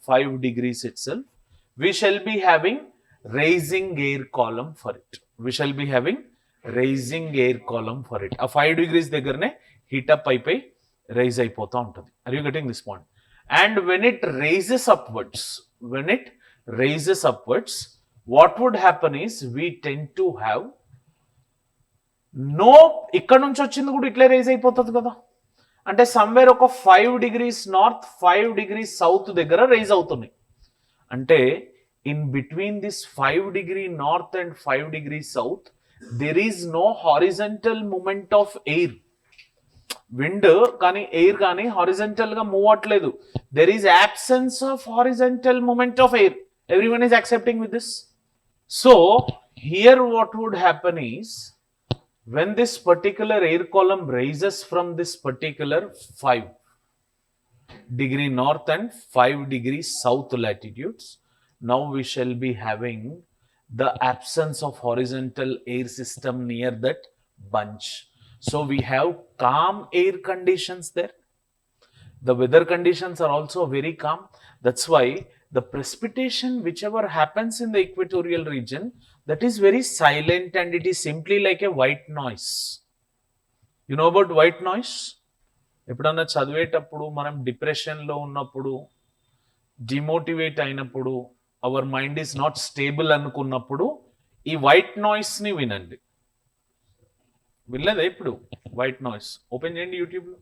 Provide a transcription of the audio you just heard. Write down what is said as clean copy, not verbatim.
5 degrees itself, we shall be having rising air column for it. We shall be having rising air column for it. A 5 degrees దగ్గరనే heat up అయిపోయి rise అయిపోతూ ఉంటుంది. Are you getting this point? And when it raises upwards, what would happen is we tend to have no, ఇక్కడ నుంచి వచ్చింది కూడా ఇట్లే rise అయిపోతుంది కదా. అంటే సమ్వేర్ ఒక 5 degrees నార్త్ 5 degrees సౌత్ దగ్గర రైజ్ అవుతుంది. అంటే in between this 5 degree north and 5 degree south, there is no horizontal movement of air. Wind కానీ ఎయిర్ కానీ హారిజంటల్ గా మూవ్ అవ్వట్లేదు. There is absence of horizontal movement of air. Everyone is accepting with this? So here what would happen is, when this particular air column rises from this particular 5 degree north and 5 degrees south latitudes, now we shall be having the absence of horizontal air system near that bunch. So we have calm air conditions there. The weather conditions are also very calm. That's why the precipitation whichever happens in the equatorial region, that is very silent and it is simply like a white noise. You know about white noise? ఎప్పుడన్నా చదివేటప్పుడు మనం డిప్రెషన్లో ఉన్నప్పుడు, demotivate అయినప్పుడు, our mind is not stable అనుకున్నప్పుడు ఈ white నాయిస్ని వినండి. వినలేదా ఇప్పుడు వైట్ నాయిస్? ఓపెన్ చేయండి యూట్యూబ్లో.